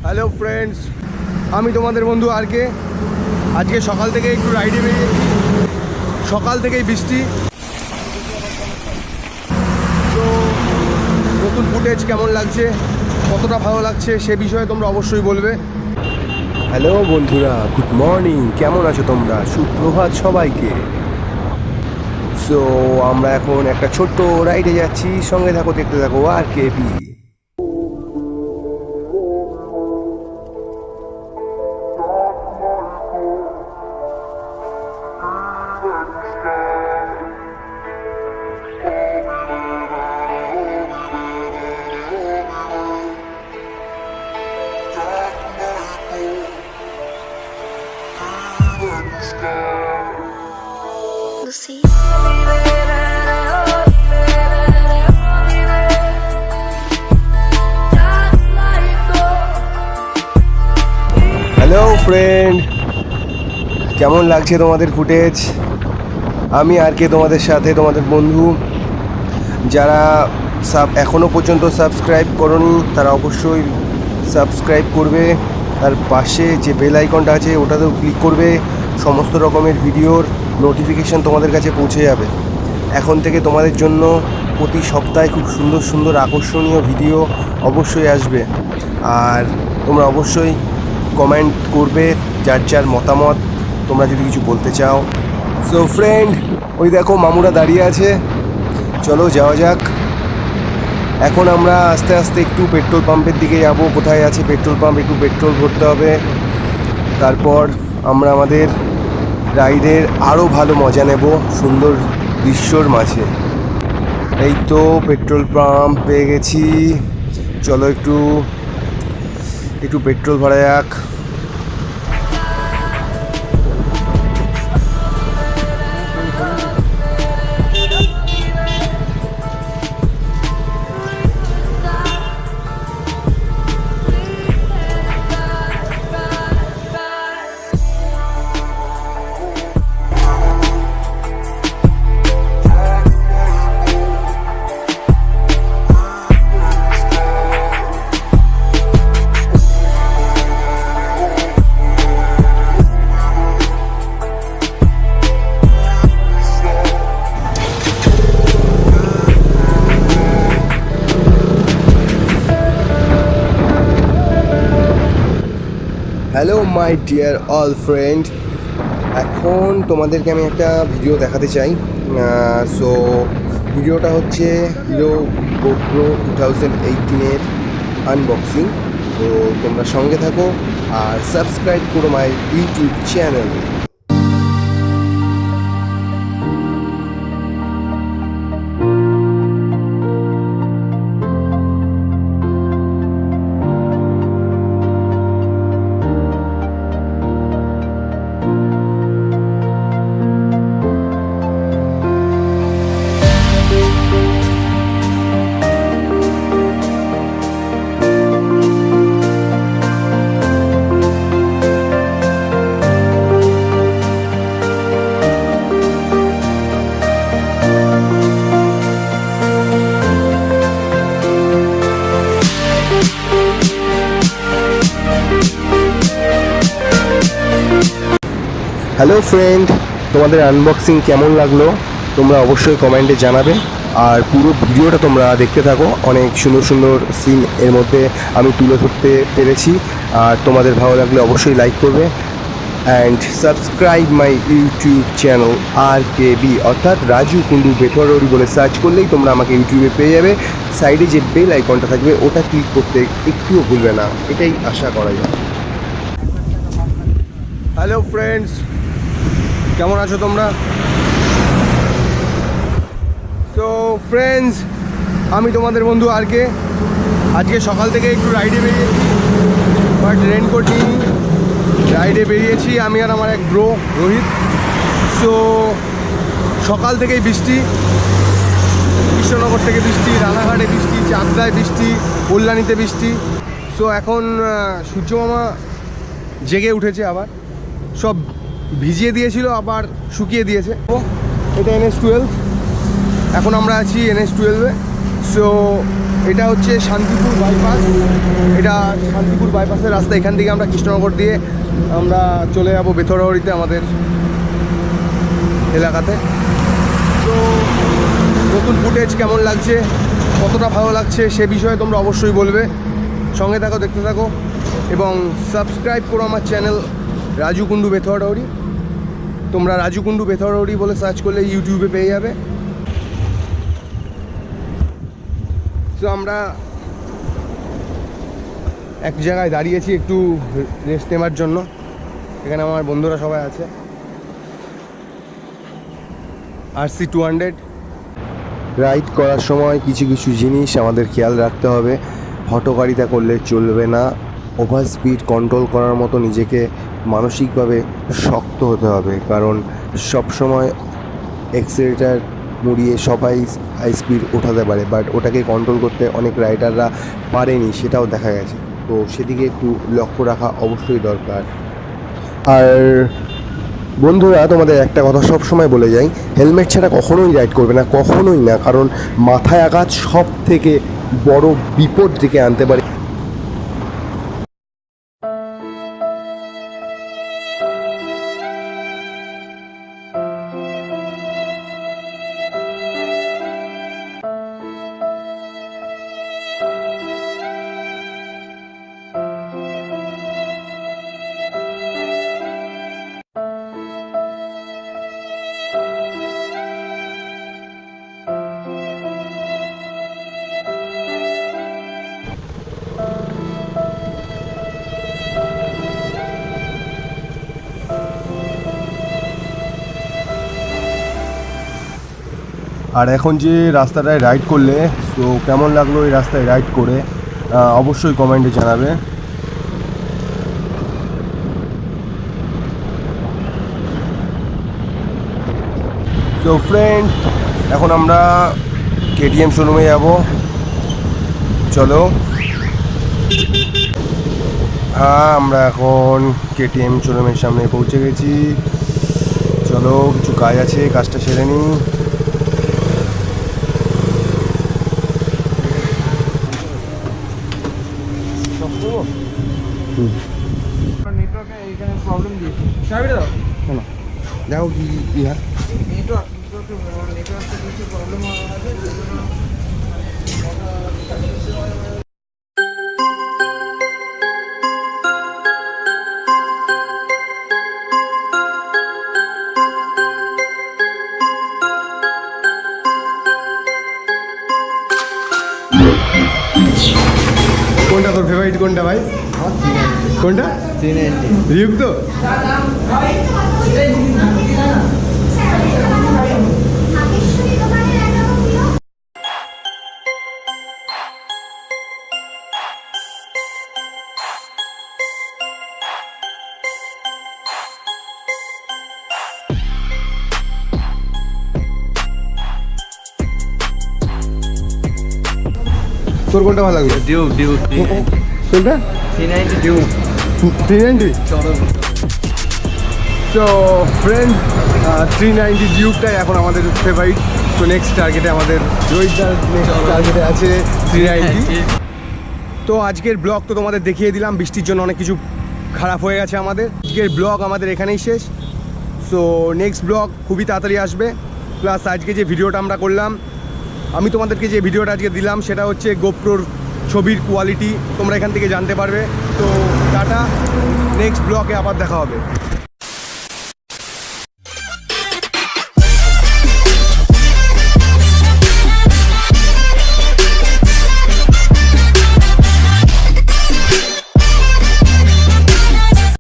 Hello friends, আমি তোমাদের বন্ধু আর.কে। আজকে সকাল থেকে একটু রাইডে বেরিয়েছি। সকাল থেকেই বৃষ্টি। তো নতুন ফুটেজ কেমন লাগছে, কতটা ভালো লাগছে সে বিষয়ে তোমরা অবশ্যই বলবে। হ্যালো বন্ধুরা, গুড মর্নিং। কেমন আছো তোমরা? সুপ্রভাত সবাইকে। সো আমরা এখন একটা ছোট্ট রাইডে যাচ্ছি, সঙ্গে থাকো, দেখতে থাকো R.K.B। হ্যালো ফ্রেন্ড, কেমন লাগছে তোমাদের ফুটেজ? আমি আর.কে তোমাদের সাথে, তোমাদের বন্ধু। যারা এখনও পর্যন্ত সাবস্ক্রাইব করনি তারা অবশ্যই সাবস্ক্রাইব করবে। তার পাশে যে বেল আইকনটা আছে ওটাতেও ক্লিক করবে। সমস্ত রকমের ভিডিওর নোটিফিকেশান তোমাদের কাছে পৌঁছে যাবে। এখন থেকে তোমাদের জন্য প্রতি সপ্তাহে খুব সুন্দর সুন্দর আকর্ষণীয় ভিডিও অবশ্যই আসবে। আর তোমরা অবশ্যই কমেন্ট করবে যার যার মতামত, তোমরা যদি কিছু বলতে চাও। সো ফ্রেন্ড, ওই দেখো মামুরা দাঁড়িয়ে আছে, চলো যাওয়া যাক। এখন আমরা আস্তে আস্তে একটু পেট্রোল পাম্পের দিকে যাব। কোথায় আছে পেট্রোল পাম্প, একটু পেট্রোল ভরতে হবে। তারপর আমরা আমাদের রাইডের আরও ভালো মজা নেব সুন্দর দৃশ্যর মাঝে। এই তো পেট্রোল পাম্প পেয়ে গেছি, চলো একটু পেট্রোল ভরা যাক। Hello my dear all friend, এখন তোমাদেরকে আমি একটা ভিডিও দেখাতে চাই। সো ভিডিওটা হচ্ছে হিরো গোপ্রো 2018-এর আনবক্সিং। তো তোমরা সঙ্গে থাকো আর সাবস্ক্রাইব করো my YouTube channel. Hello friend, তোমাদের আনবক্সিং কেমন লাগলো তোমরা অবশ্যই কমেন্টে জানাবে। আর পুরো ভিডিওটা তোমরা দেখতে থাকো, অনেক সুন্দর সুন্দর সিন এর মধ্যে আমি তুলে ধরতে পেরেছি। আর তোমাদের ভালো লাগলে অবশ্যই লাইক করবে and subscribe my YouTube channel R.K.B, অর্থাৎ রাজু কুন্ডু বেথুয়াডাহারি বলে সার্চ করলেই তোমরা আমাকে ইউটিউবে পেয়ে যাবে। সাইডে যে বেল আইকনটা থাকবে ওটা ক্লিক করতে একটুও ভুলবে না, এটাই আশা করা যায়। হ্যালো ফ্রেন্ডস, কেমন আছো তোমরা? তো ফ্রেন্ডস, আমি তোমাদের বন্ধু আর.কে। আজকে সকাল থেকে একটু রাইডে বেরিয়েছি, বাট রেনকোট নিই। রাইডে বেরিয়েছি আমি আর আমার এক ব্রো রোহিত। সো সকাল থেকেই বৃষ্টি, কৃষ্ণনগর থেকে বৃষ্টি, রানাঘাটে বৃষ্টি, চাকদায় বৃষ্টি, কল্যাণীতে বৃষ্টি। সো এখন সূর্যমামা জেগে উঠেছে, আবার সব ভিজিয়ে দিয়েছিল আবার শুকিয়ে দিয়েছে। এটা NH12, এখন আমরা আছি NH12-এ। সো এটা হচ্ছে শান্তিপুর বাইপাস, এটা শান্তিপুর বাইপাসের রাস্তা। এখান থেকে আমরা কৃষ্ণনগর দিয়ে আমরা চলে যাবো বেথুয়াডাহারিতে, আমাদের এলাকাতে। তো নতুন ফুটেজ কেমন লাগছে, কতটা ভালো লাগছে সে বিষয়ে তোমরা অবশ্যই বলবে। সঙ্গে থাকো, দেখতে থাকো এবং সাবস্ক্রাইব করো আমার চ্যানেল রাজু কুন্ডু বেথুয়াডাহারি। তোমরা রাজু কুন্ডু বেথুয়াডাহারি বলে সার্চ করলে ইউটিউবে পেয়ে যাবে। তো আমরা এক জায়গায় দাঁড়িয়েছি একটু রেস্ট নেওয়ার জন্য। এখানে আমার বন্ধুরা সবাই আছে। RC 200 রাইড করার সময় কিছু কিছু জিনিস আমাদের খেয়াল রাখতে হবে। হঠকারিতা করলে চলবে না। ওভার স্পিড কন্ট্রোল করার মতো নিজেকে মানসিকভাবে শক্ত হতে হবে, কারণ সবসময় অ্যাক্সিলারেটর মুড়িয়ে সবাই হাই স্পিড ওঠাতে পারে, বাট ওটাকে কন্ট্রোল করতে অনেক রাইডাররা পারেনি, সেটাও দেখা গেছে। তো সেদিকে একটু লক্ষ্য রাখা অবশ্যই দরকার। আর বন্ধুরা, তোমাদের একটা কথা সব সময় বলে যাই, হেলমেট ছাড়া কখনোই রাইড করবে না, কখনোই না, কারণ মাথায় আঘাত সব থেকে বড় বিপদ ডেকে আনতে পারে। আর এখন যে রাস্তাটায় রাইড করলে, তো কেমন লাগলো এই রাস্তায় রাইড করে অবশ্যই কমেন্টে জানাবে। তো ফ্রেন্ড, এখন আমরা KTM শোরুমে যাব। চলো, হ্যাঁ, আমরা এখন KTM শোরুমের সামনে পৌঁছে গেছি। চলো, কিছু কাজ আছে, কাজটা সেরে নিই। দেখো কি হয়। কোনটা তোর ফেভারিট, কোনটা ভাই? কোনটা? রিউক তো? তোর কোনটা ভালো লাগলো? ডিউক কোনটা? 390 ডিউক 390। তো ফ্রেন্ড, 390 ডিউকটাই এখন আমাদের ফেভারিট। তো নেক্সট টার্গেটে আমাদের রোহিতদার নেক্সট টার্গেটে আছে 390। তো আজকের ব্লগ তো তোমাদের দেখিয়ে দিলাম, বৃষ্টির জন্য অনেক কিছু খারাপ হয়ে গেছে আমাদের। আজকের ব্লগ আমাদের এখানেই শেষ। সো নেক্সট ব্লগ খুবই তাড়াতাড়ি আসবে। প্লাস আজকে যে ভিডিওটা আমরা করলাম, আমি তোমাদেরকে যে ভিডিওটা আজকে দিলাম সেটা হচ্ছে গোপ্রোর ছবির কোয়ালিটি, তোমরা এখান থেকে জানতে পারবে। তো টাটা, নেক্সট ব্লগে আবার দেখা হবে।